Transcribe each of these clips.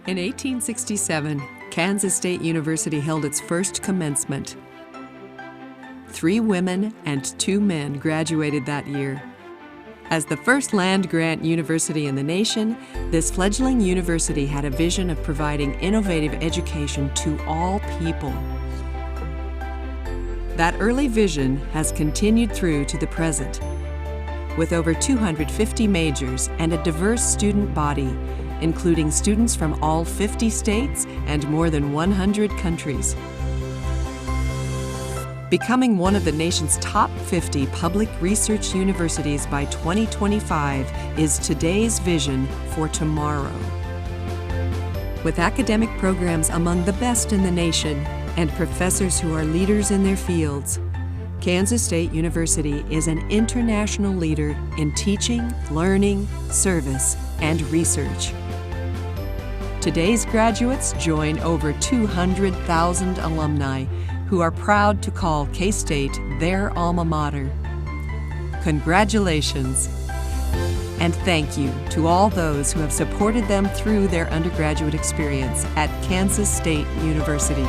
In 1867, Kansas State University held its first commencement. 3 women and 2 men graduated that year. As the first land-grant university in the nation, this fledgling university had a vision of providing innovative education to all people. That early vision has continued through to the present, with over 250 majors and a diverse student body, including students from all 50 states and more than 100 countries. Becoming one of the nation's top 50 public research universities by 2025 is today's vision for tomorrow. With academic programs among the best in the nation and professors who are leaders in their fields, Kansas State University is an international leader in teaching, learning, service, and research. Today's graduates join over 200,000 alumni who are proud to call K-State their alma mater. Congratulations, and thank you to all those who have supported them through their undergraduate experience at Kansas State University.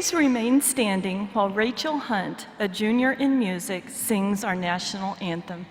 Please remain standing while Rachel Hunt, a junior in music, sings our national anthem.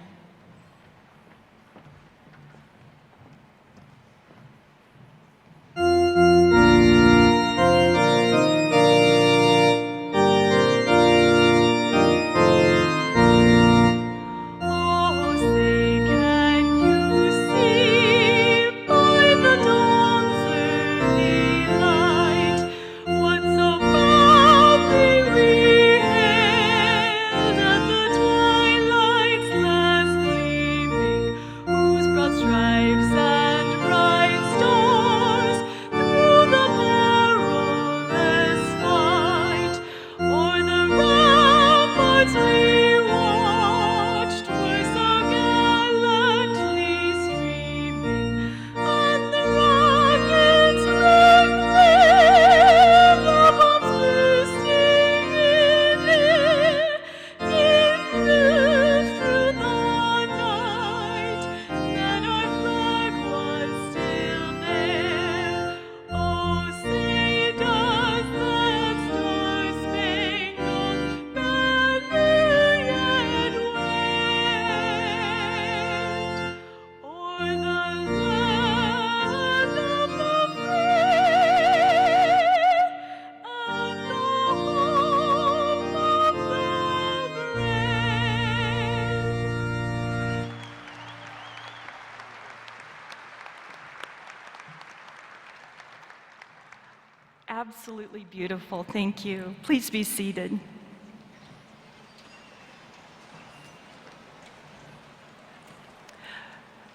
Absolutely beautiful, thank you. Please be seated.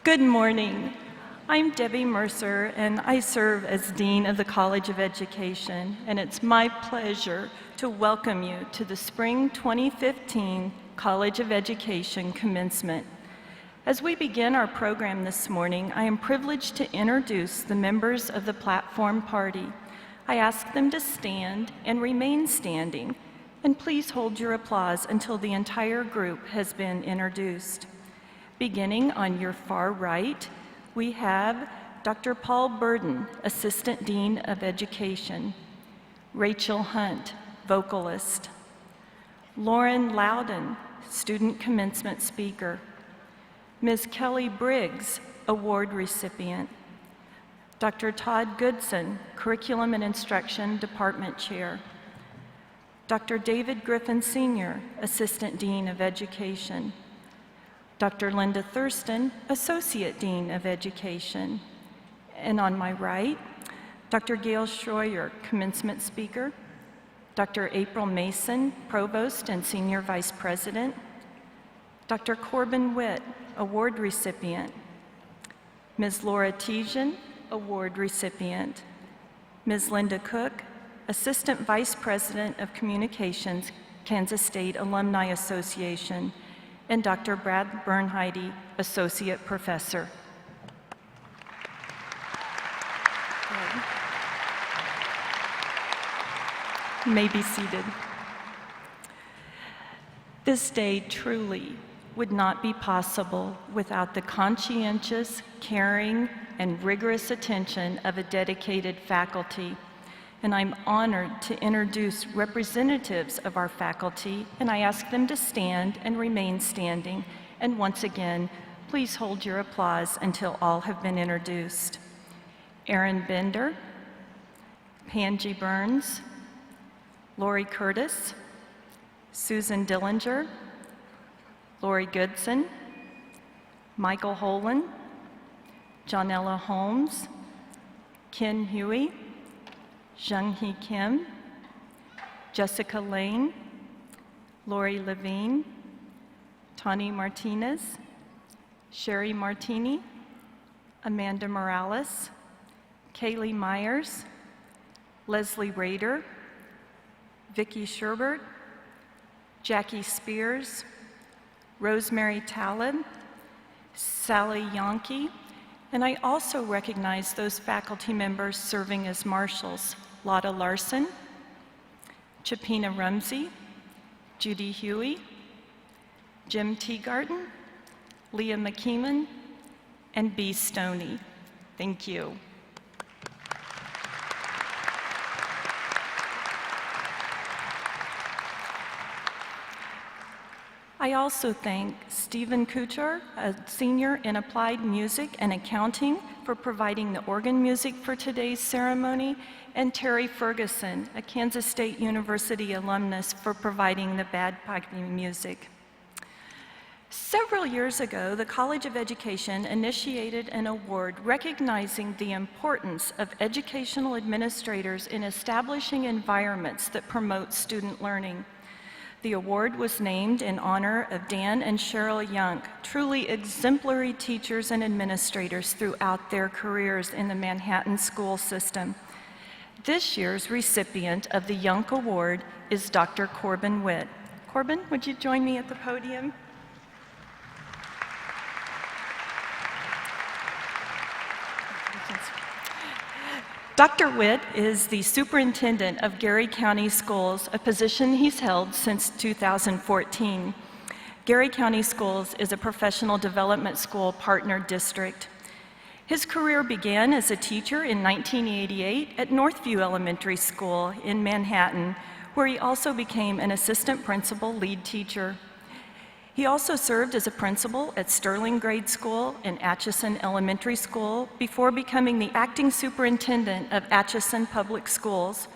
Good morning. I'm Debbie Mercer, and I serve as Dean of the College of Education, and it's my pleasure to welcome you to the Spring 2015 College of Education Commencement. As we begin our program this morning, I am privileged to introduce the members of the platform party. I ask them to stand and remain standing, and please hold your applause until the entire group has been introduced. Beginning on your far right, we have Dr. Paul Burden, Assistant Dean of Education, Rachel Hunt, vocalist, Lauren Loudon, Student Commencement Speaker, Ms. Kelly Briggs, Award recipient, Dr. Todd Goodson, Curriculum and Instruction Department Chair, Dr. David Griffin Sr., Assistant Dean of Education, Dr. Linda Thurston, Associate Dean of Education, and on my right, Dr. Gail Schroyer, Commencement Speaker, Dr. April Mason, Provost and Senior Vice President, Dr. Corbin Witt, Award recipient, Ms. Laura Tejan, Award recipient, Ms. Linda Cook, Assistant Vice President of Communications, Kansas State Alumni Association, and Dr. Brad Bernheide, Associate Professor. You may be seated. This day truly would not be possible without the conscientious, caring, and rigorous attention of a dedicated faculty. And I'm honored to introduce representatives of our faculty, and I ask them to stand and remain standing. And once again, please hold your applause until all have been introduced. Erin Bender, Pangie Burns, Lori Curtis, Susan Dillinger, Lori Goodson, Michael Holan, Johnella Holmes, Ken Huey, Jung-Hee Kim, Jessica Lane, Lori Levine, Tani Martinez, Sherry Martini, Amanda Morales, Kaylee Myers, Leslie Rader, Vicki Sherbert, Jackie Spears, Rosemary Talib, Sally Yonke, and I also recognize those faculty members serving as marshals, Lotta Larson, Chapina Rumsey, Judy Huey, Jim Teagarden, Leah McKeeman, and B. Stoney. Thank you. I also thank Stephen Kuchar, a senior in applied music and accounting, for providing the organ music for today's ceremony, and Terry Ferguson, a Kansas State University alumnus, for providing the bagpiping music. Several years ago, the College of Education initiated an award recognizing the importance of educational administrators in establishing environments that promote student learning. The award was named in honor of Dan and Cheryl Young, truly exemplary teachers and administrators throughout their careers in the Manhattan school system. This year's recipient of the Young Award is Dr. Corbin Witt. Corbin, would you join me at the podium? Dr. Witt is the superintendent of Gary County Schools, a position he's held since 2014. Gary County Schools is a professional development school partner district. His career began as a teacher in 1988 at Northview Elementary School in Manhattan, where he also became an assistant principal lead teacher. He also served as a principal at Sterling Grade School and Atchison Elementary School before becoming the acting superintendent of Atchison Public Schools.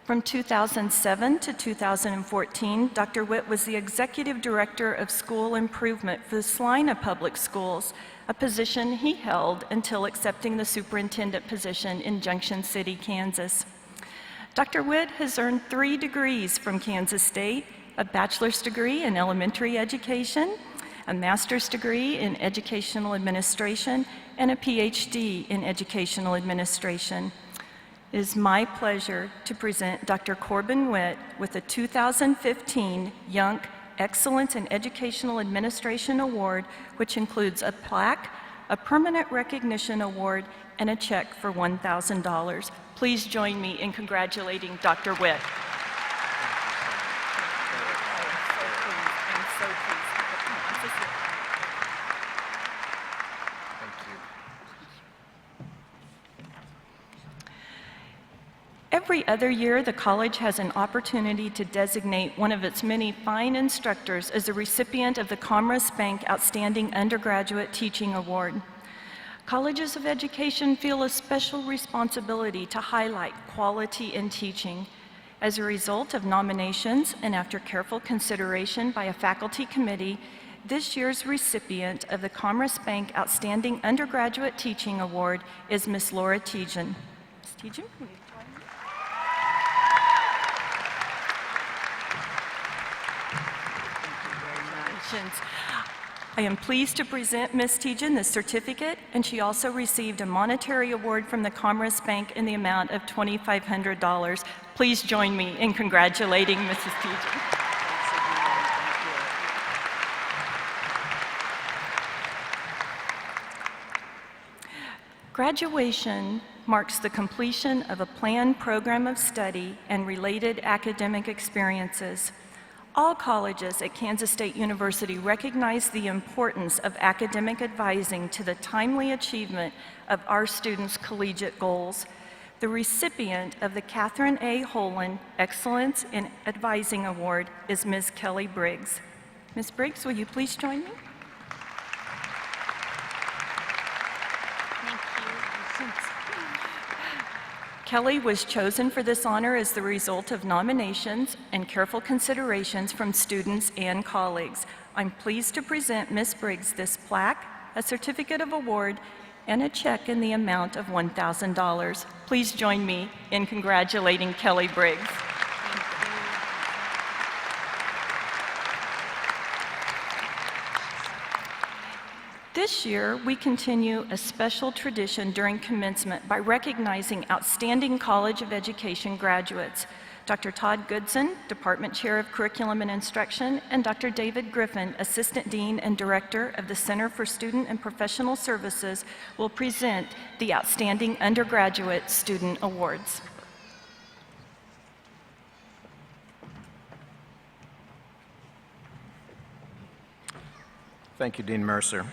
From 2007 to 2014, Dr. Witt was the executive director of school improvement for the Salina Public Schools, a position he held until accepting the superintendent position in Junction City, Kansas. Dr. Witt has earned 3 degrees from Kansas State: a bachelor's degree in elementary education, a master's degree in educational administration, and a PhD in educational administration. It is my pleasure to present Dr. Corbin Witt with the 2015 Young Excellence in Educational Administration Award, which includes a plaque, a permanent recognition award, and a check for $1,000. Please join me in congratulating Dr. Witt. Every other year, the college has an opportunity to designate one of its many fine instructors as a recipient of the Commerce Bank Outstanding Undergraduate Teaching Award. Colleges of education feel a special responsibility to highlight quality in teaching. As a result of nominations and after careful consideration by a faculty committee, this year's recipient of the Commerce Bank Outstanding Undergraduate Teaching Award is Ms. Laura Tejan. Ms. Tejan, will you join me? Congratulations. I am pleased to present Ms. Tejan the certificate, and she also received a monetary award from the Commerce Bank in the amount of $2,500. Please join me in congratulating Mrs. Tejan. Graduation marks the completion of a planned program of study and related academic experiences. All colleges at Kansas State University recognize the importance of academic advising to the timely achievement of our students' collegiate goals. The recipient of the Catherine A. Holland Excellence in Advising Award is Ms. Kelly Briggs. Ms. Briggs, will you please join me? Kelly was chosen for this honor as the result of nominations and careful considerations from students and colleagues. I'm pleased to present Ms. Briggs this plaque, a certificate of award, and a check in the amount of $1,000. Please join me in congratulating Kelly Briggs. This year, we continue a special tradition during commencement by recognizing outstanding College of Education graduates. Dr. Todd Goodson, Department Chair of Curriculum and Instruction, and Dr. David Griffin, Assistant Dean and Director of the Center for Student and Professional Services, will present the Outstanding Undergraduate Student Awards. Thank you, Dean Mercer.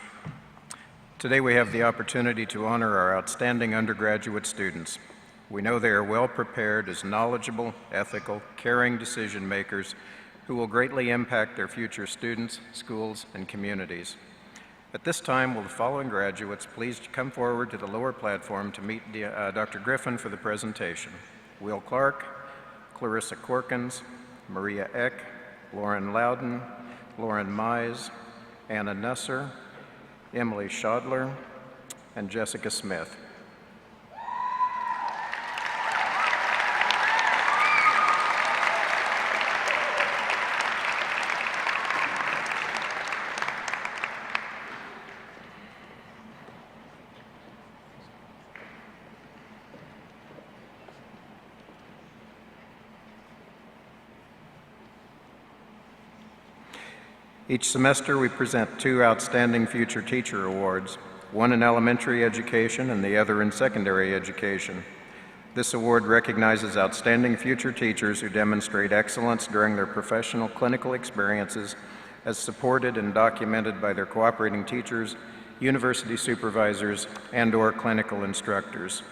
Today we have the opportunity to honor our outstanding undergraduate students. We know they are well prepared as knowledgeable, ethical, caring decision makers who will greatly impact their future students, schools, and communities. At this time, will the following graduates please come forward to the lower platform to meet Dr. Griffin for the presentation. Will Clark, Clarissa Corkins, Maria Eck, Lauren Loudon, Lauren Mize, Anna Nusser, Emily Schodler, and Jessica Smith. Each semester, we present 2 Outstanding Future Teacher Awards, one in elementary education and the other in secondary education. This award recognizes outstanding future teachers who demonstrate excellence during their professional clinical experiences as supported and documented by their cooperating teachers, university supervisors, and/or clinical instructors.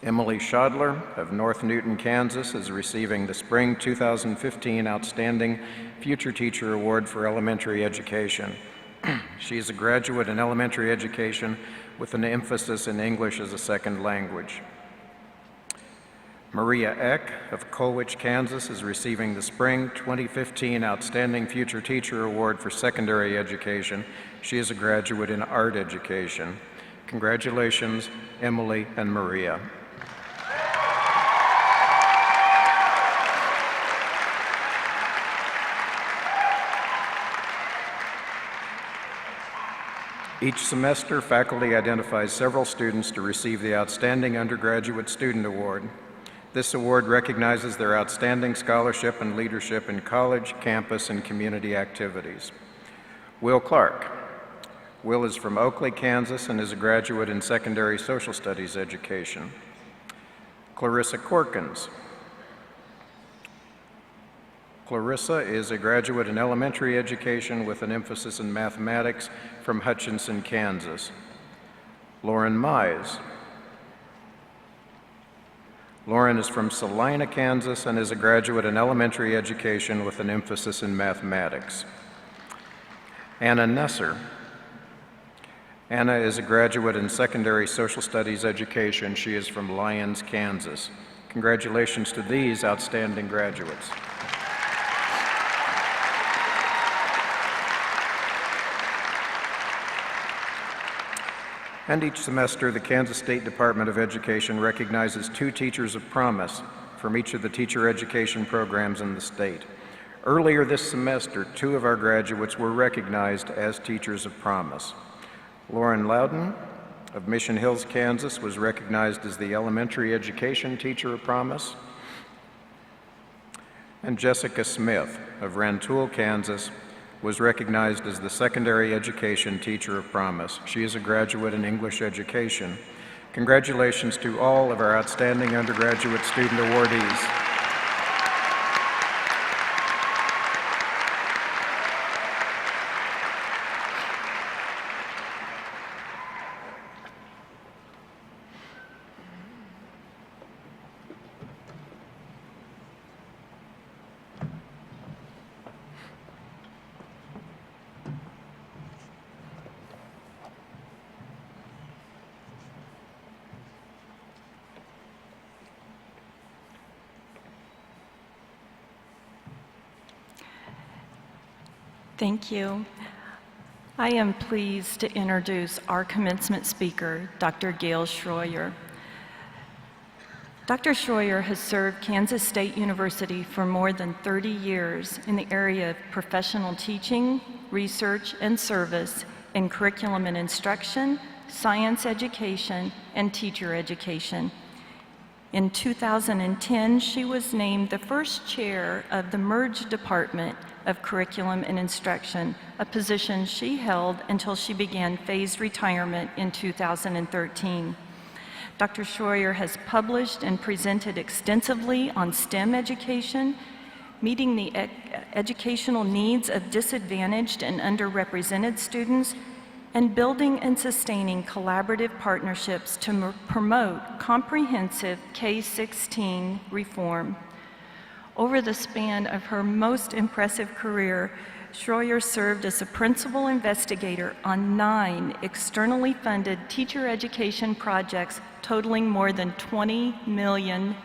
Emily Schodler of North Newton, Kansas is receiving the Spring 2015 Outstanding Future Teacher Award for Elementary Education. She is a graduate in elementary education with an emphasis in English as a second language. Maria Eck of Colwich, Kansas is receiving the Spring 2015 Outstanding Future Teacher Award for Secondary Education. She is a graduate in art education. Congratulations, Emily and Maria. Each semester, faculty identifies several students to receive the Outstanding Undergraduate Student Award. This award recognizes their outstanding scholarship and leadership in college, campus, and community activities. Will Clark. Will is from Oakley, Kansas, and is a graduate in secondary social studies education. Clarissa Corkins. Clarissa is a graduate in elementary education with an emphasis in mathematics from Hutchinson, Kansas. Lauren Mize. Lauren is from Salina, Kansas, and is a graduate in elementary education with an emphasis in mathematics. Anna Nusser. Anna is a graduate in secondary social studies education. She is from Lyons, Kansas. Congratulations to these outstanding graduates. And each semester, the Kansas State Department of Education recognizes 2 Teachers of Promise from each of the teacher education programs in the state. Earlier this semester, 2 of our graduates were recognized as Teachers of Promise. Lauren Loudon of Mission Hills, Kansas, was recognized as the Elementary Education Teacher of Promise. And Jessica Smith of Rantoul, Kansas, was recognized as the Secondary Education Teacher of Promise. She is a graduate in English education. Congratulations to all of our outstanding undergraduate student awardees. Thank you. I am pleased to introduce our commencement speaker, Dr. Gail Schroyer. Dr. Schroyer has served Kansas State University for more than 30 years in the area of professional teaching, research, and service in curriculum and instruction, science education, and teacher education. In 2010, she was named the first chair of the Merged Department of Curriculum and Instruction, a position she held until she began phased retirement in 2013. Dr. Schroyer has published and presented extensively on STEM education, meeting the educational needs of disadvantaged and underrepresented students, and building and sustaining collaborative partnerships to promote comprehensive K-16 reform. Over the span of her most impressive career, Schroyer served as a principal investigator on 9 externally funded teacher education projects totaling more than $20 million.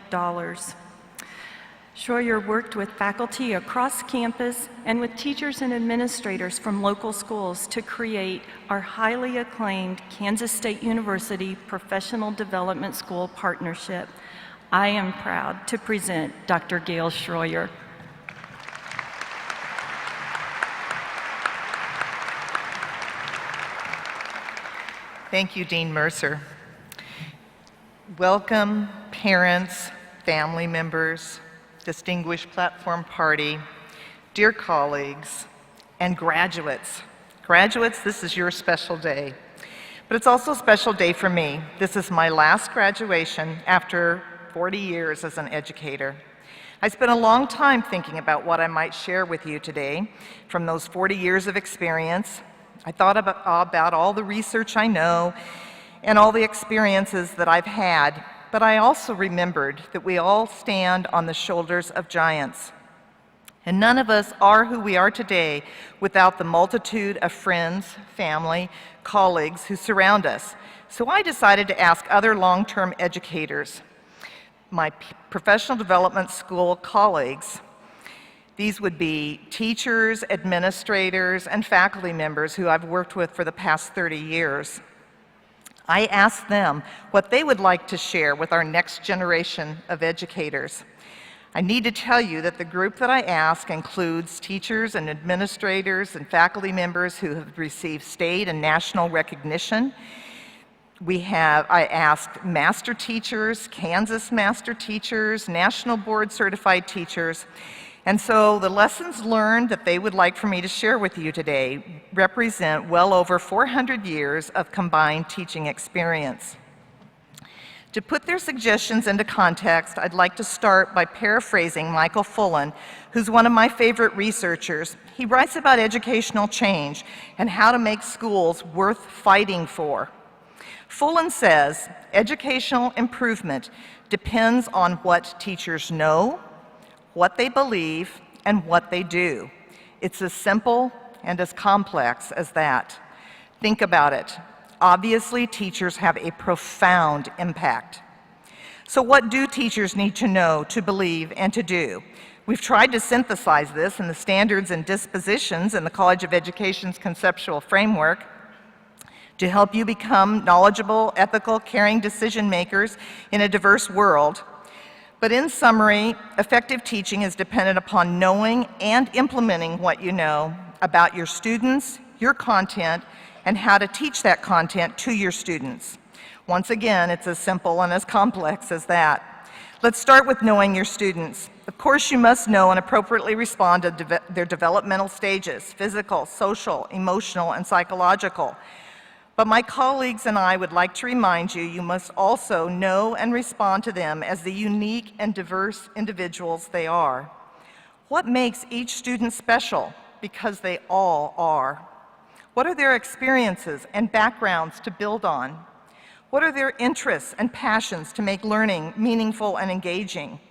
Schroyer worked with faculty across campus and with teachers and administrators from local schools to create our highly acclaimed Kansas State University Professional Development School partnership. I am proud to present Dr. Gail Schroyer. Thank you, Dean Mercer. Welcome, parents, family members, distinguished platform party, dear colleagues, and graduates. Graduates, this is your special day. But it's also a special day for me. This is my last graduation after 40 years as an educator. I spent a long time thinking about what I might share with you today from those 40 years of experience. I thought about all the research I know and all the experiences that I've had, but I also remembered that we all stand on the shoulders of giants. And none of us are who we are today without the multitude of friends, family, colleagues who surround us. So I decided to ask other long-term educators, my professional development school colleagues. These would be teachers, administrators, and faculty members who I've worked with for the past 30 years. I asked them what they would like to share with our next generation of educators. I need to tell you that the group that I asked includes teachers and administrators and faculty members who have received state and national recognition. I asked master teachers, Kansas master teachers, national board certified teachers. And so the lessons learned that they would like for me to share with you today represent well over 400 years of combined teaching experience. To put their suggestions into context, I'd like to start by paraphrasing Michael Fullen, who's one of my favorite researchers. He writes about educational change and how to make schools worth fighting for. Fullen says, educational improvement depends on what teachers know, what they believe, and what they do. It's as simple and as complex as that. Think about it. Obviously, teachers have a profound impact. So what do teachers need to know, to believe, and to do? We've tried to synthesize this in the standards and dispositions in the College of Education's conceptual framework to help you become knowledgeable, ethical, caring decision makers in a diverse world. But in summary, effective teaching is dependent upon knowing and implementing what you know about your students, your content, and how to teach that content to your students. Once again, it's as simple and as complex as that. Let's start with knowing your students. Of course, you must know and appropriately respond to their developmental stages: physical, social, emotional, and psychological. But my colleagues and I would like to remind you, you must also know and respond to them as the unique and diverse individuals they are. What makes each student special? Because they all are. What are their experiences and backgrounds to build on? What are their interests and passions to make learning meaningful and engaging?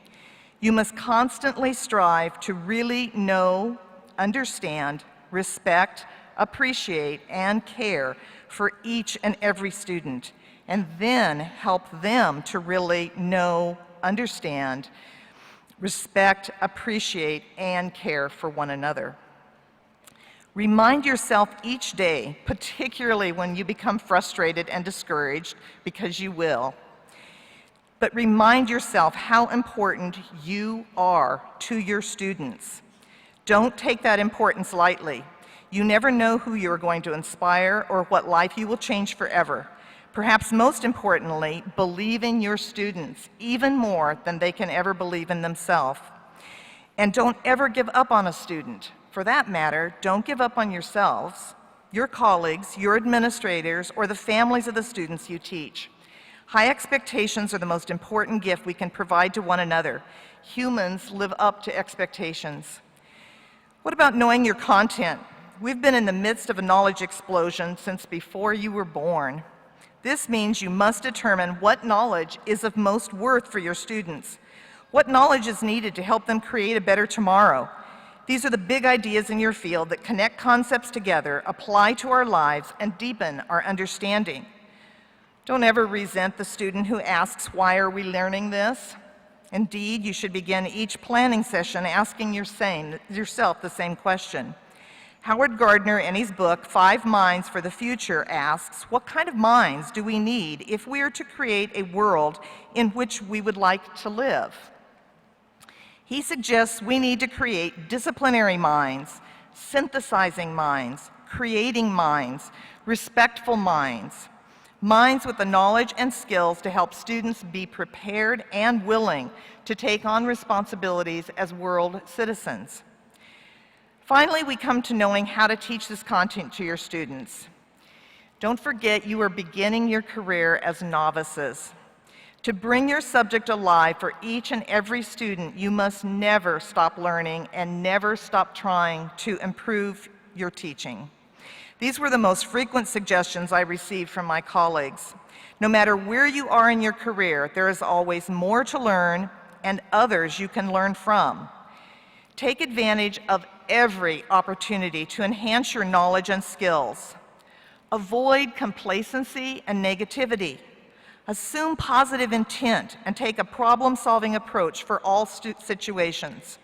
You must constantly strive to really know, understand, respect, appreciate, and care for each and every student, and then help them to really know, understand, respect, appreciate, and care for one another. Remind yourself each day, particularly when you become frustrated and discouraged, because you will, but remind yourself how important you are to your students. Don't take that importance lightly. You never know who you are going to inspire or what life you will change forever. Perhaps most importantly, believe in your students even more than they can ever believe in themselves. And don't ever give up on a student. For that matter, don't give up on yourselves, your colleagues, your administrators, or the families of the students you teach. High expectations are the most important gift we can provide to one another. Humans live up to expectations. What about knowing your content? We've been in the midst of a knowledge explosion since before you were born. This means you must determine what knowledge is of most worth for your students. What knowledge is needed to help them create a better tomorrow? These are the big ideas in your field that connect concepts together, apply to our lives, and deepen our understanding. Don't ever resent the student who asks, "Why are we learning this?" Indeed, you should begin each planning session asking yourself the same question. Howard Gardner, in his book, 5 Minds for the Future, asks, what kind of minds do we need if we are to create a world in which we would like to live? He suggests we need to create disciplinary minds, synthesizing minds, creating minds, respectful minds, minds with the knowledge and skills to help students be prepared and willing to take on responsibilities as world citizens. Finally, we come to knowing how to teach this content to your students. Don't forget you are beginning your career as novices. To bring your subject alive for each and every student, you must never stop learning and never stop trying to improve your teaching. These were the most frequent suggestions I received from my colleagues. No matter where you are in your career, there is always more to learn and others you can learn from. Take advantage of every opportunity to enhance your knowledge and skills. Avoid complacency and negativity. Assume positive intent and take a problem-solving approach for all situations.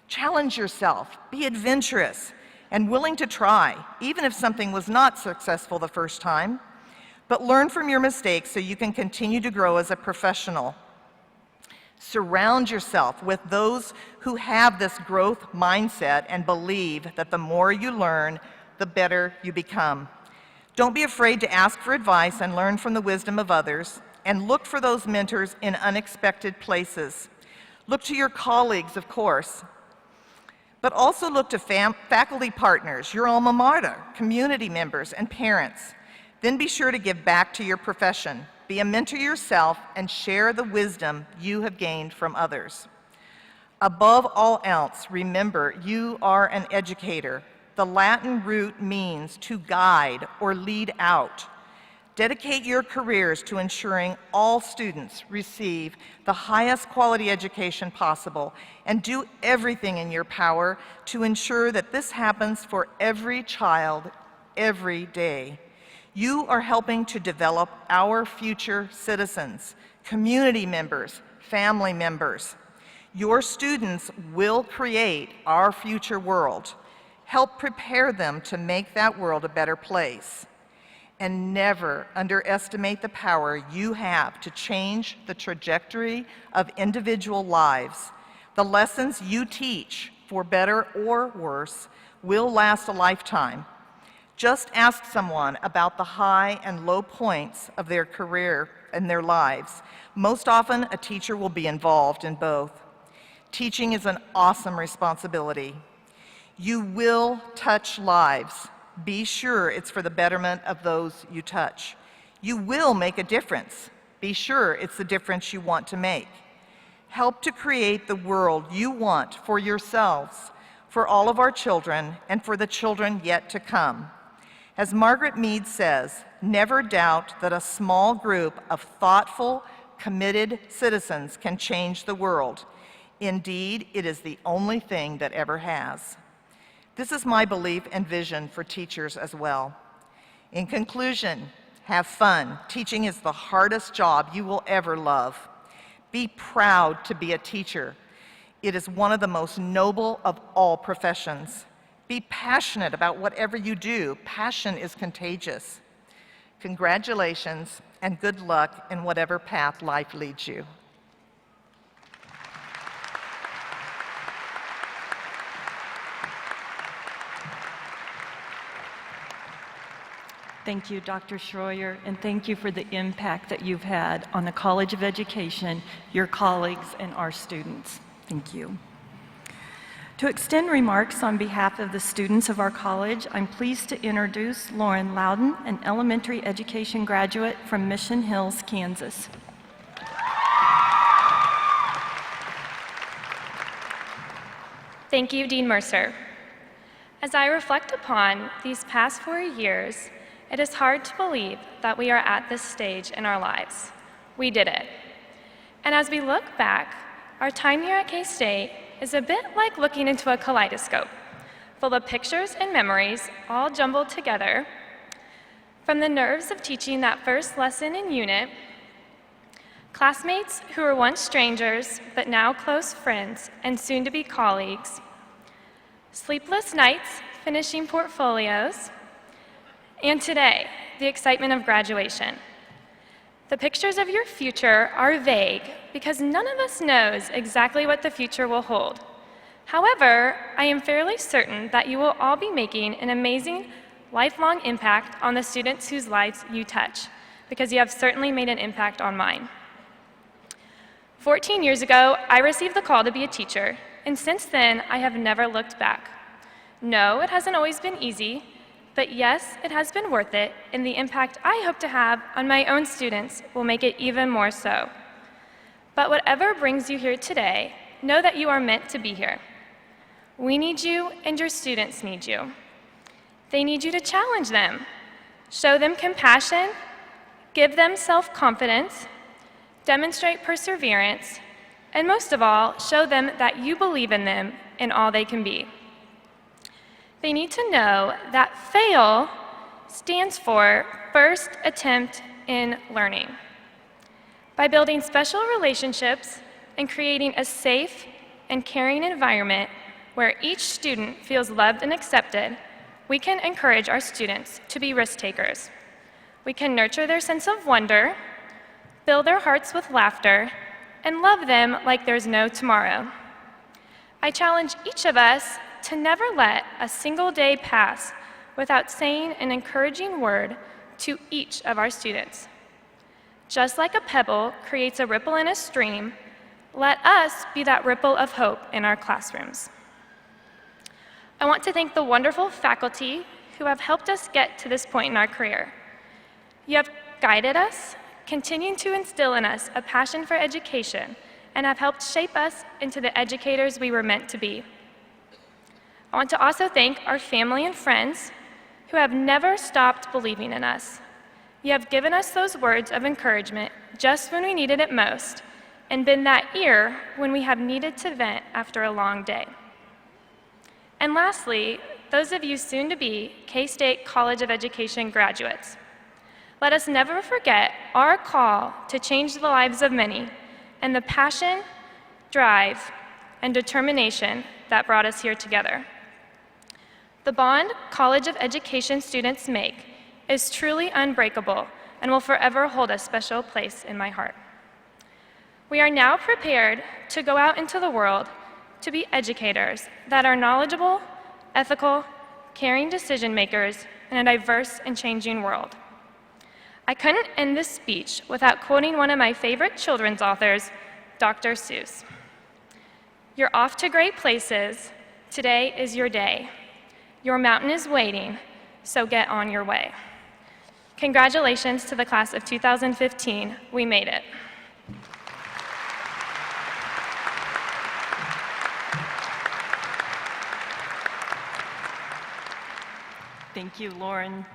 Challenge yourself, be adventurous, and willing to try, even if something was not successful the first time. But learn from your mistakes so you can continue to grow as a professional. Surround yourself with those who have this growth mindset and believe that the more you learn, the better you become. Don't be afraid to ask for advice and learn from the wisdom of others, and look for those mentors in unexpected places. Look to your colleagues, of course, but also look to faculty partners, your alma mater, community members, and parents. Then be sure to give back to your profession. Be a mentor yourself and share the wisdom you have gained from others. Above all else, remember you are an educator. The Latin root means to guide or lead out. Dedicate your careers to ensuring all students receive the highest quality education possible, and do everything in your power to ensure that this happens for every child every day. You are helping to develop our future citizens, community members, family members. Your students will create our future world. Help prepare them to make that world a better place. And never underestimate the power you have to change the trajectory of individual lives. The lessons you teach, for better or worse, will last a lifetime. Just ask someone about the high and low points of their career and their lives. Most often, a teacher will be involved in both. Teaching is an awesome responsibility. You will touch lives. Be sure it's for the betterment of those you touch. You will make a difference. Be sure it's the difference you want to make. Help to create the world you want for yourselves, for all of our children, and for the children yet to come. As Margaret Mead says, never doubt that a small group of thoughtful, committed citizens can change the world. Indeed, it is the only thing that ever has. This is my belief and vision for teachers as well. In conclusion, have fun. Teaching is the hardest job you will ever love. Be proud to be a teacher. It is one of the most noble of all professions. Be passionate about whatever you do. Passion is contagious. Congratulations and good luck in whatever path life leads you. Thank you, Dr. Schroyer, and thank you for the impact that you've had on the College of Education, your colleagues, and our students. Thank you. To extend remarks on behalf of the students of our college, I'm pleased to introduce Lauren Loudon, an elementary education graduate from Mission Hills, Kansas. Thank you, Dean Mercer. As I reflect upon these past 4 years, it is hard to believe that we are at this stage in our lives. We did it. And as we look back, our time here at K-State is a bit like looking into a kaleidoscope, full of pictures and memories all jumbled together. From the nerves of teaching that first lesson in unit, classmates who were once strangers but now close friends and soon to be colleagues, sleepless nights finishing portfolios, and today, the excitement of graduation. The pictures of your future are vague because none of us knows exactly what the future will hold. However, I am fairly certain that you will all be making an amazing lifelong impact on the students whose lives you touch, because you have certainly made an impact on mine. 14 years ago, I received the call to be a teacher, and since then, I have never looked back. No, it hasn't always been easy, but yes, it has been worth it, and the impact I hope to have on my own students will make it even more so. But whatever brings you here today, know that you are meant to be here. We need you, and your students need you. They need you to challenge them, show them compassion, give them self-confidence, demonstrate perseverance, and most of all, show them that you believe in them and all they can be. They need to know that FAIL stands for First Attempt in Learning. By building special relationships and creating a safe and caring environment where each student feels loved and accepted, we can encourage our students to be risk takers. We can nurture their sense of wonder, fill their hearts with laughter, and love them like there's no tomorrow. I challenge each of us to never let a single day pass without saying an encouraging word to each of our students. Just like a pebble creates a ripple in a stream, let us be that ripple of hope in our classrooms. I want to thank the wonderful faculty who have helped us get to this point in our career. You have guided us, continuing to instill in us a passion for education, and have helped shape us into the educators we were meant to be. I want to also thank our family and friends who have never stopped believing in us. You have given us those words of encouragement just when we needed it most, and been that ear when we have needed to vent after a long day. And lastly, those of you soon to be K-State College of Education graduates. Let us never forget our call to change the lives of many and the passion, drive, and determination that brought us here together. The bond College of Education students make is truly unbreakable and will forever hold a special place in my heart. We are now prepared to go out into the world to be educators that are knowledgeable, ethical, caring decision makers in a diverse and changing world. I couldn't end this speech without quoting one of my favorite children's authors, Dr. Seuss. You're off to great places. Today is your day. Your mountain is waiting, so get on your way. Congratulations to the class of 2015. We made it. Thank you, Lauren.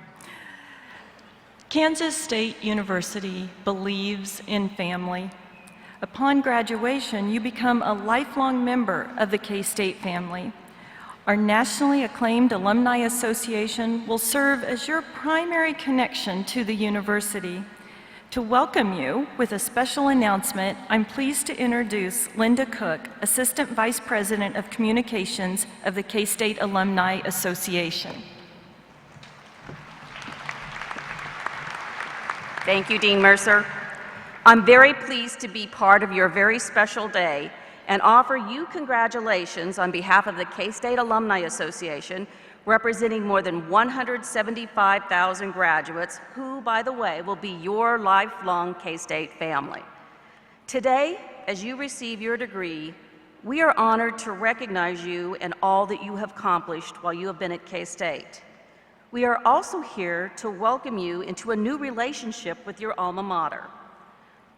Kansas State University believes in family. Upon graduation, you become a lifelong member of the K-State family. Our nationally acclaimed Alumni Association will serve as your primary connection to the university. To welcome you with a special announcement, I'm pleased to introduce Linda Cook, Assistant Vice President of Communications of the K-State Alumni Association. Thank you, Dean Mercer. I'm very pleased to be part of your very special day and offer you congratulations on behalf of the K-State Alumni Association, representing more than 175,000 graduates who, by the way, will be your lifelong K-State family. Today, as you receive your degree, we are honored to recognize you and all that you have accomplished while you have been at K-State. We are also here to welcome you into a new relationship with your alma mater.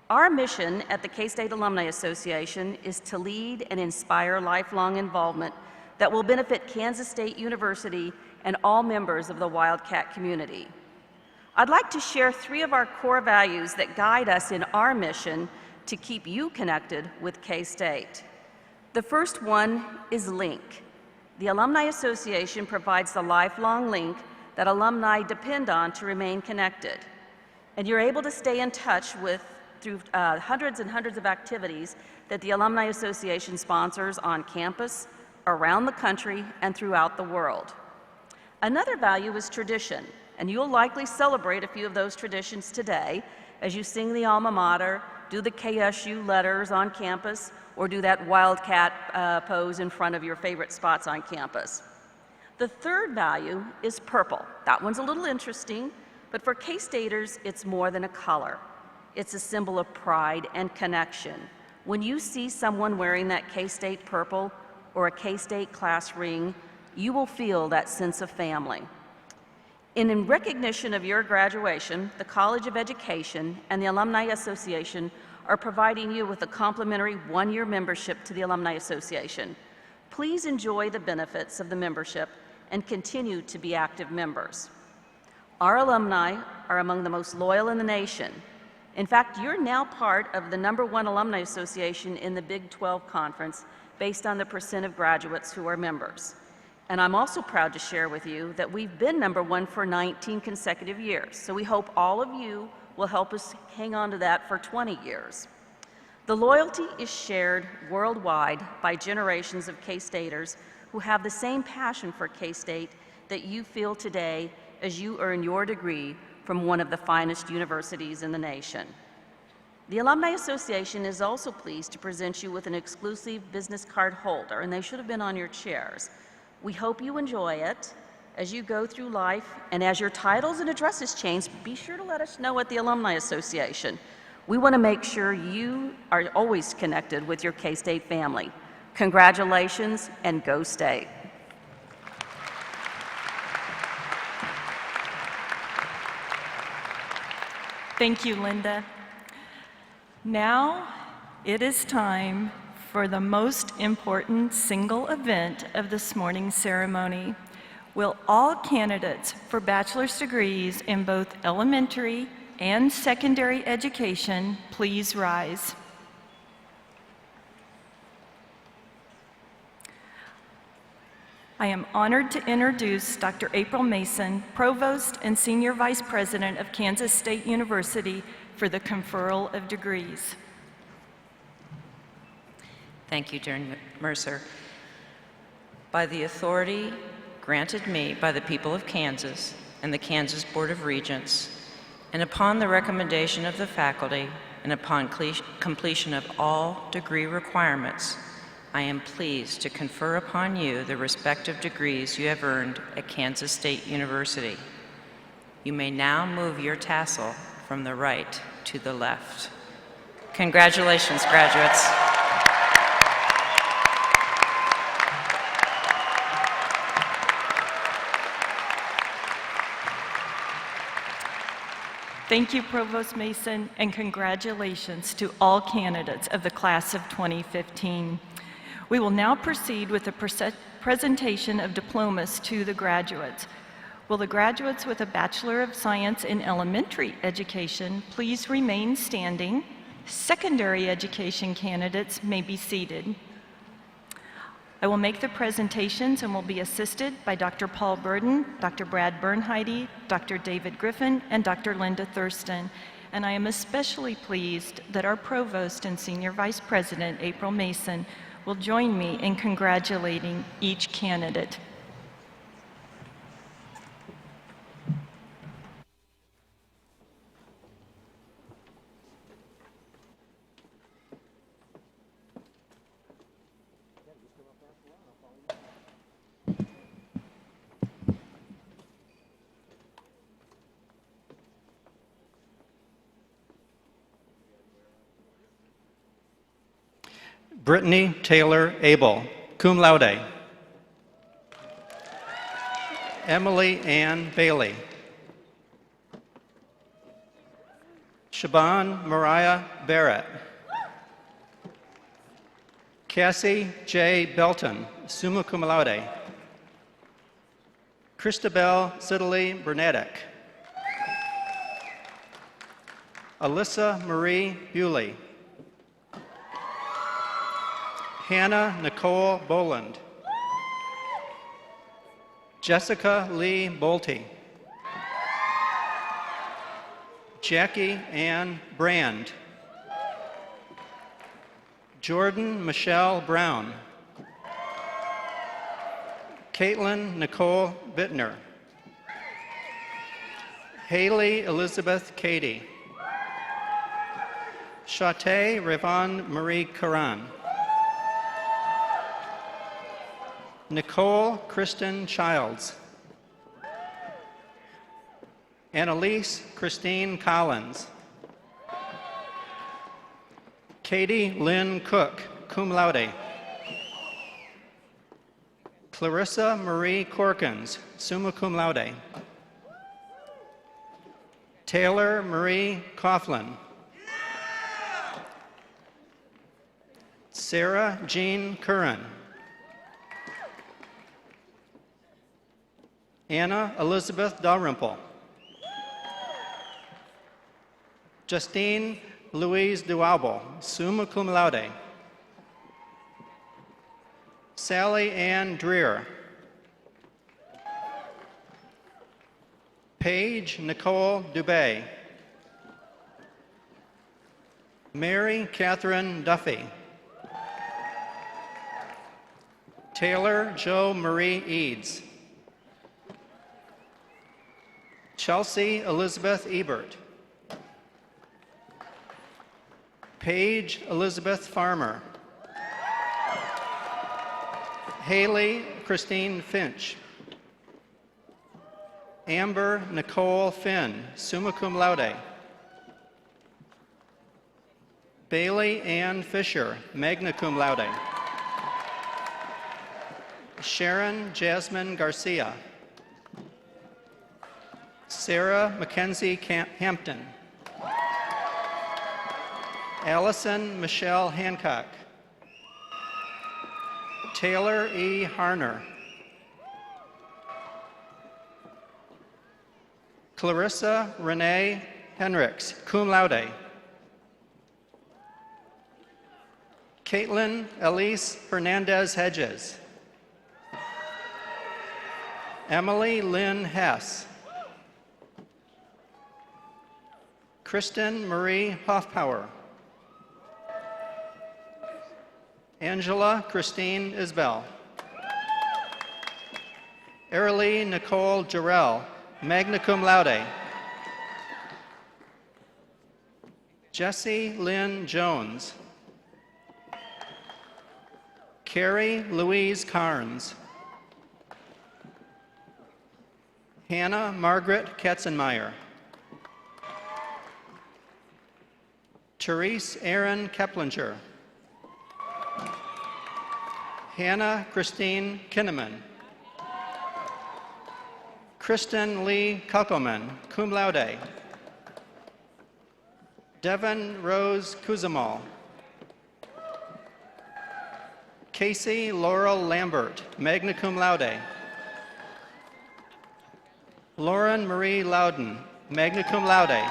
Our mission at the K-State Alumni Association is to lead and inspire lifelong involvement that will benefit Kansas State University and all members of the Wildcat community. I'd like to share 3 of our core values that guide us in our mission to keep you connected with K-State. The first one is Link. The Alumni Association provides the lifelong link that alumni depend on to remain connected. And you're able to stay in touch through hundreds and hundreds of activities that the Alumni Association sponsors on campus, around the country, and throughout the world. Another value is tradition, and you'll likely celebrate a few of those traditions today as you sing the alma mater, do the KSU letters on campus, or do that wildcat pose in front of your favorite spots on campus. The third value is purple. That one's a little interesting, but for K-Staters, it's more than a color. It's a symbol of pride and connection. When you see someone wearing that K-State purple or a K-State class ring, you will feel that sense of family. And in recognition of your graduation, the College of Education and the Alumni Association are providing you with a complimentary one-year membership to the Alumni Association. Please enjoy the benefits of the membership and continue to be active members. Our alumni are among the most loyal in the nation. In fact, you're now part of the #1 alumni association in the Big 12 Conference based on the % of graduates who are members. And I'm also proud to share with you that we've been #1 for 19 consecutive years. So we hope all of you will help us hang on to that for 20 years. The loyalty is shared worldwide by generations of K-Staters who have the same passion for K-State that you feel today as you earn your degree from one of the finest universities in the nation. The Alumni Association is also pleased to present you with an exclusive business card holder, and they should have been on your chairs. We hope you enjoy it as you go through life, and as your titles and addresses change, be sure to let us know at the Alumni Association. We want to make sure you are always connected with your K-State family. Congratulations, and go State. Thank you, Linda. Now it is time for the most important single event of this morning's ceremony. Will all candidates for bachelor's degrees in both elementary and secondary education please rise? I am honored to introduce Dr. April Mason, Provost and Senior Vice President of Kansas State University, for the conferral of degrees. Thank you, Dean Mercer. By the authority granted me by the people of Kansas and the Kansas Board of Regents, and upon the recommendation of the faculty, and upon completion of all degree requirements, I am pleased to confer upon you the respective degrees you have earned at Kansas State University. You may now move your tassel from the right to the left. Congratulations, graduates. Thank you, Provost Mason, and congratulations to all candidates of the class of 2015. We will now proceed with the presentation of diplomas to the graduates. Will the graduates with a Bachelor of Science in Elementary Education please remain standing? Secondary education candidates may be seated. I will make the presentations and will be assisted by Dr. Paul Burden, Dr. Brad Bernheide, Dr. David Griffin, and Dr. Linda Thurston. And I am especially pleased that our Provost and Senior Vice President, April Mason, will join me in congratulating each candidate. Brittany Taylor Abel, cum laude. Emily Ann Bailey. Shaban Mariah Barrett. Cassie J. Belton, summa cum laude. Christabel Sidley Bernadette. Alyssa Marie Bewley. Hannah Nicole Boland. Jessica Lee Bolte. Jackie Ann Brand. Jordan Michelle Brown. Caitlin Nicole Bittner. Haley Elizabeth Cady. Chate Revon Marie Karan. Nicole Kristen Childs. Annalise Christine Collins. Katie Lynn Cook, cum laude. Clarissa Marie Corkins, summa cum laude. Taylor Marie Coughlin. Sarah Jean Curran. Anna Elizabeth Dalrymple. Justine Louise Duauble, summa cum laude. Sally Ann Dreer. Paige Nicole Dubé. Mary Catherine Duffy. Taylor Jo Marie Eads. Chelsea Elizabeth Ebert. Paige Elizabeth Farmer. Haley Christine Finch. Amber Nicole Finn, summa cum laude. Bailey Ann Fisher, magna cum laude. Sharon Jasmine Garcia. Sarah Mackenzie Hampton. Allison Michelle Hancock. Taylor E. Harner. Clarissa Renee Henricks, cum laude. Caitlin Elise Fernandez Hedges. Emily Lynn Hess. Kristen Marie Hoffpower. Angela Christine Isbell. Arilee Nicole Jarrell, magna cum laude. Jessie Lynn Jones. Carrie Louise Carnes. Hannah Margaret Katzenmeyer. Therese Aaron Keplinger. Hannah Christine Kinneman. Kristen Lee Kuckelman, cum laude. Devin Rose Kuzamal. Casey Laurel Lambert, magna cum laude. Lauren Marie Loudon, magna cum laude.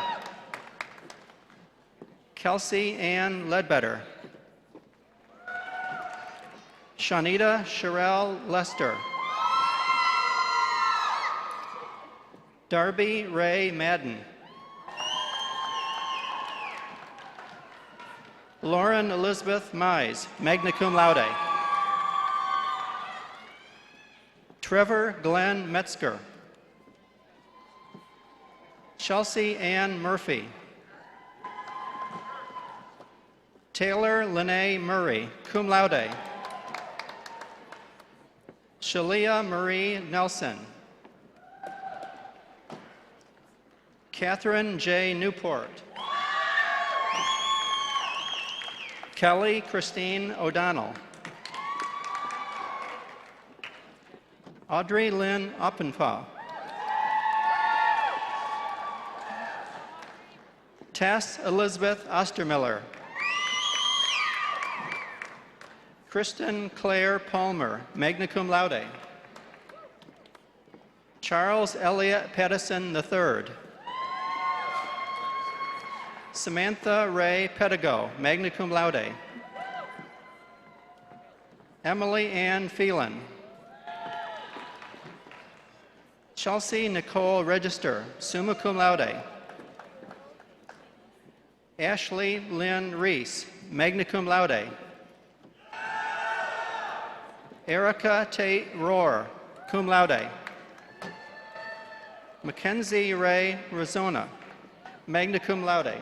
Kelsey Ann Ledbetter. Shanita Sherelle Lester. Darby Ray Madden. Lauren Elizabeth Mize, magna cum laude. Trevor Glenn Metzger. Chelsea Ann Murphy. Taylor Lene Murray, cum laude. Shalia Marie Nelson. Catherine J. Newport. Kelly Christine O'Donnell. Audrey Lynn Oppenpaugh. Tess Elizabeth Ostermiller. Kristen Claire Palmer, magna cum laude. Charles Elliott Pattison III. Samantha Ray Pedigo, magna cum laude. Emily Ann Phelan. Chelsea Nicole Register, summa cum laude. Ashley Lynn Reese, magna cum laude. Erica Tate Rohr, cum laude. Mackenzie Ray Rosona, magna cum laude.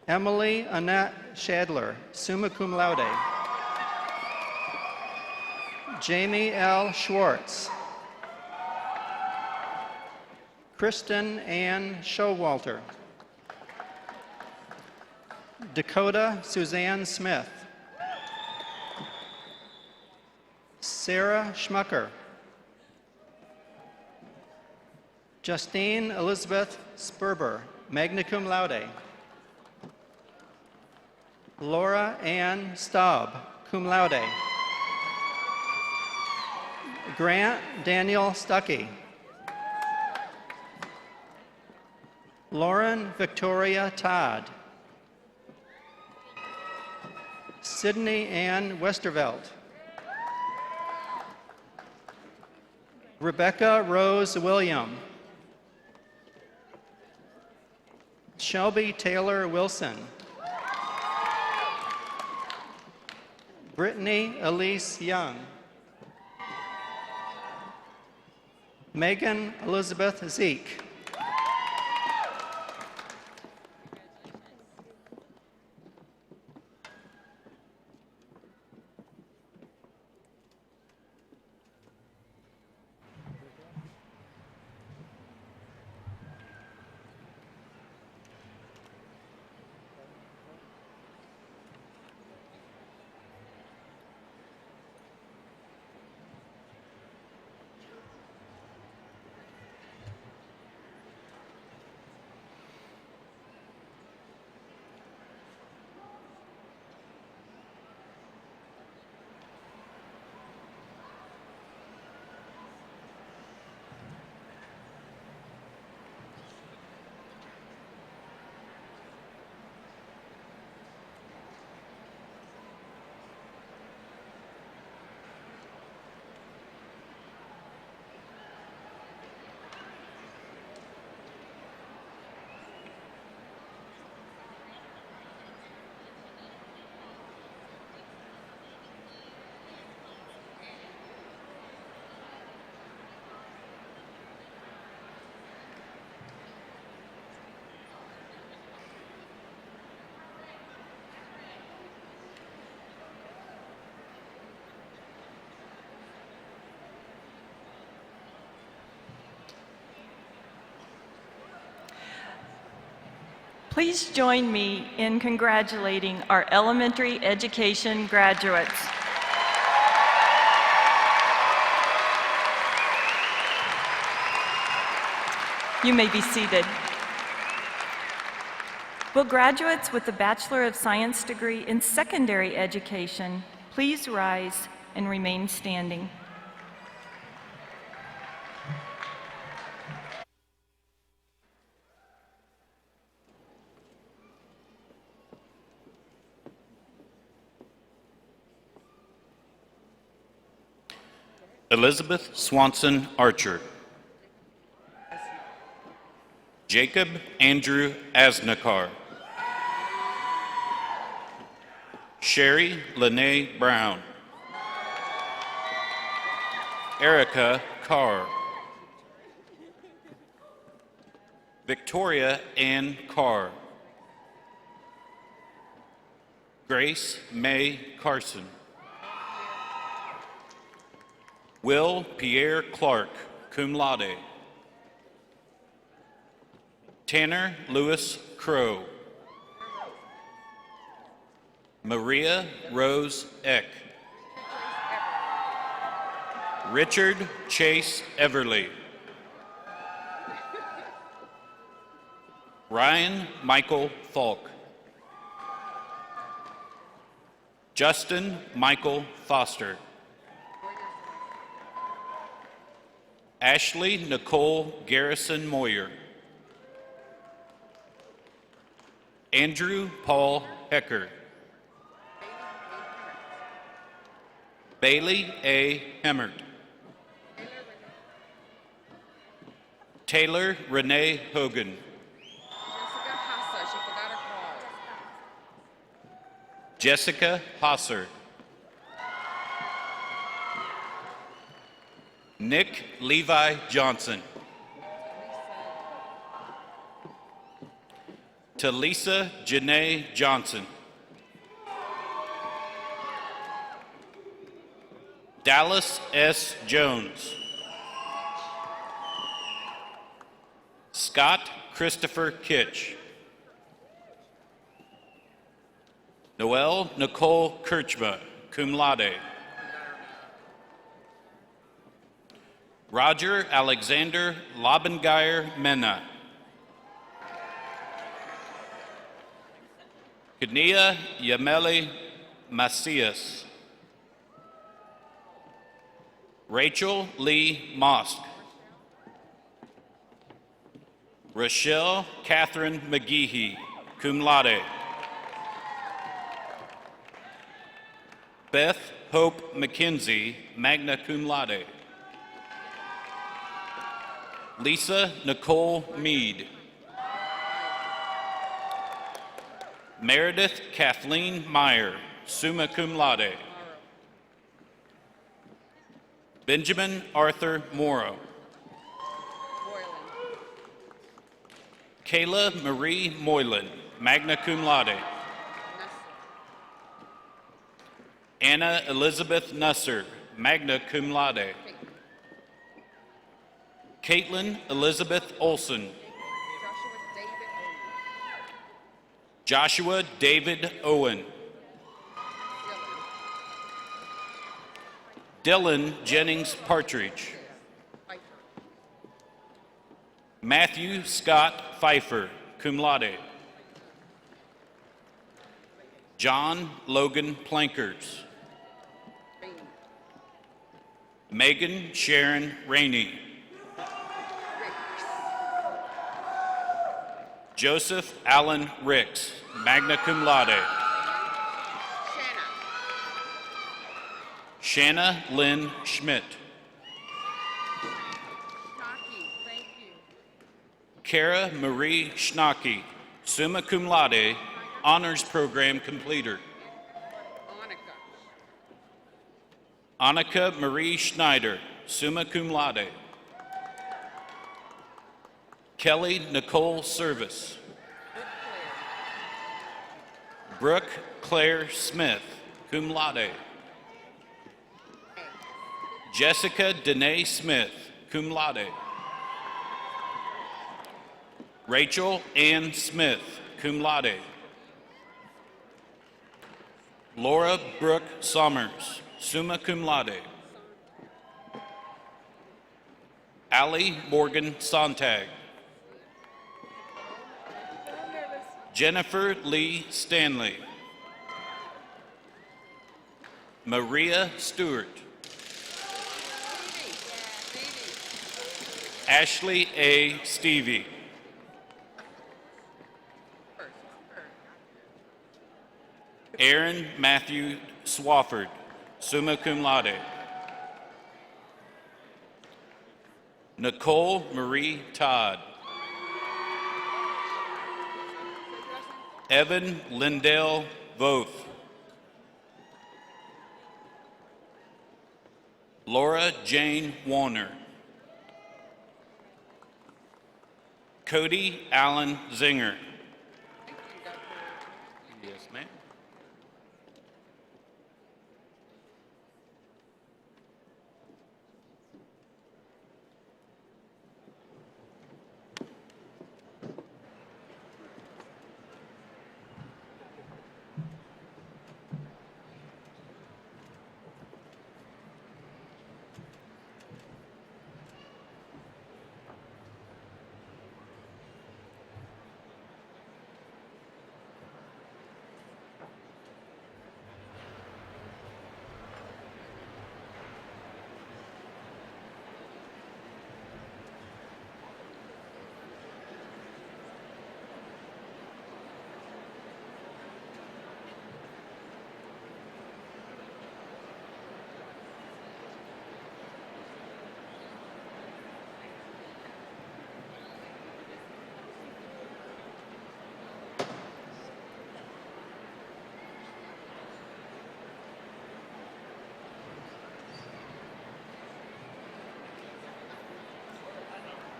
Emily Annette Shadler, summa cum laude. Jamie L. Schwartz. Kristen Ann Showalter. Dakota Suzanne Smith. Sarah Schmucker. Justine Elizabeth Sperber, magna cum laude. Laura Ann Staub, cum laude. Grant Daniel Stuckey. Lauren Victoria Todd. Sydney Ann Westervelt. Rebecca Rose William. Shelby Taylor Wilson. Brittany Elise Young. Megan Elizabeth Zeke. Please join me in congratulating our elementary education graduates. You may be seated. Will graduates with the Bachelor of Science degree in secondary education please rise and remain standing? Elizabeth Swanson Archer. Jacob Andrew Asnakar. Sherry Lene Brown. Erica Carr. Victoria Ann Carr. Grace May Carson. Will Pierre Clark, cum laude. Tanner Lewis Crow. Maria Rose Eck. Richard Chase Everly. Ryan Michael Falk. Justin Michael Foster. Ashley Nicole Garrison Moyer. Andrew Paul Hecker. Bailey A. Hemmert. Taylor Renee Hogan. Jessica Hosser. Nick Levi Johnson. Talisa Janae Johnson. Dallas S. Jones. Scott Christopher Kitch. Noelle Nicole Kirchma, cum laude. Roger Alexander Lobengeyer Mena. Kania Yameli Macias. Rachel Lee Mosk. Rochelle Catherine McGeehee, cum laude. Beth Hope McKenzie, magna cum laude. Lisa Nicole Mead. Meredith Kathleen Meyer, summa cum laude. Benjamin Arthur Morrow. Kayla Marie Moylan, magna cum laude. Anna Elizabeth Nusser, magna cum laude. Caitlin Elizabeth Olson. Joshua David Owen. Dylan Jennings Partridge. Matthew Scott Pfeiffer, cum laude. John Logan Plankers. Megan Sharon Rainey. Joseph Allen Ricks, magna cum laude. Shanna Lynn Schmidt. Kara Marie Schnocky, summa cum laude, honors program completer. Annika Marie Schneider, summa cum laude. Kelly Nicole Service. Brooke Claire Smith, cum laude. Jessica Danae Smith, cum laude. Rachel Ann Smith, cum laude. Laura Brooke Sommers, summa cum laude. Allie Morgan Sontag. Jennifer Lee Stanley. Maria Stewart. Ashley A. Stevie. Aaron Matthew Swafford, summa cum laude. Nicole Marie Todd. Evan Lindell Voth. Laura Jane Warner. Cody Allen Zinger. Yes, ma'am.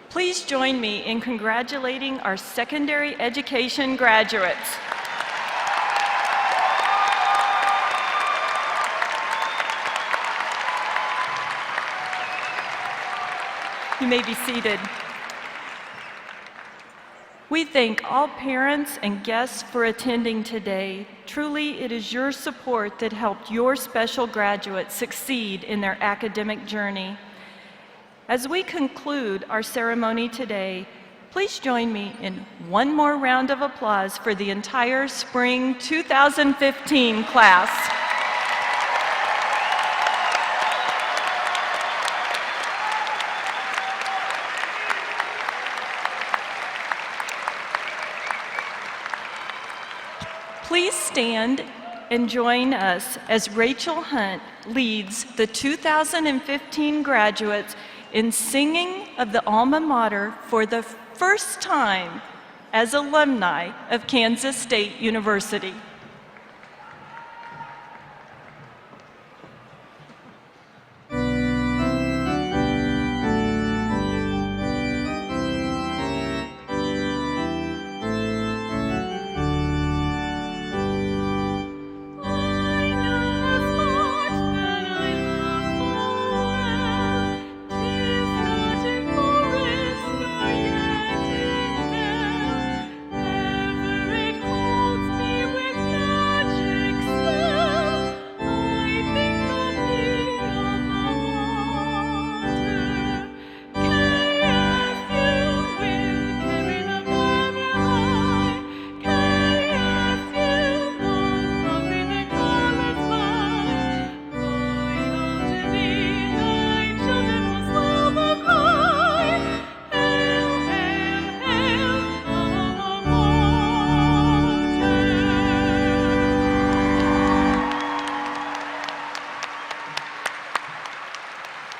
Please join me in congratulating our secondary education graduates. You may be seated. We thank all parents and guests for attending today. Truly, it is your support that helped your special graduates succeed in their academic journey. As we conclude our ceremony today, please join me in one more round of applause for the entire Spring 2015 class. Please stand and join us as Rachel Hunt leads the 2015 graduates in singing of the alma mater for the first time as alumni of Kansas State University.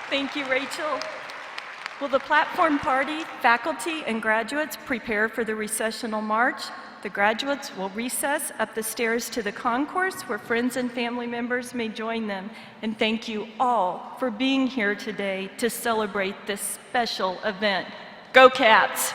Thank you, Rachel. Will the platform party, faculty, and graduates prepare for the recessional march? The graduates will recess up the stairs to the concourse where friends and family members may join them. And thank you all for being here today to celebrate this special event. Go Cats!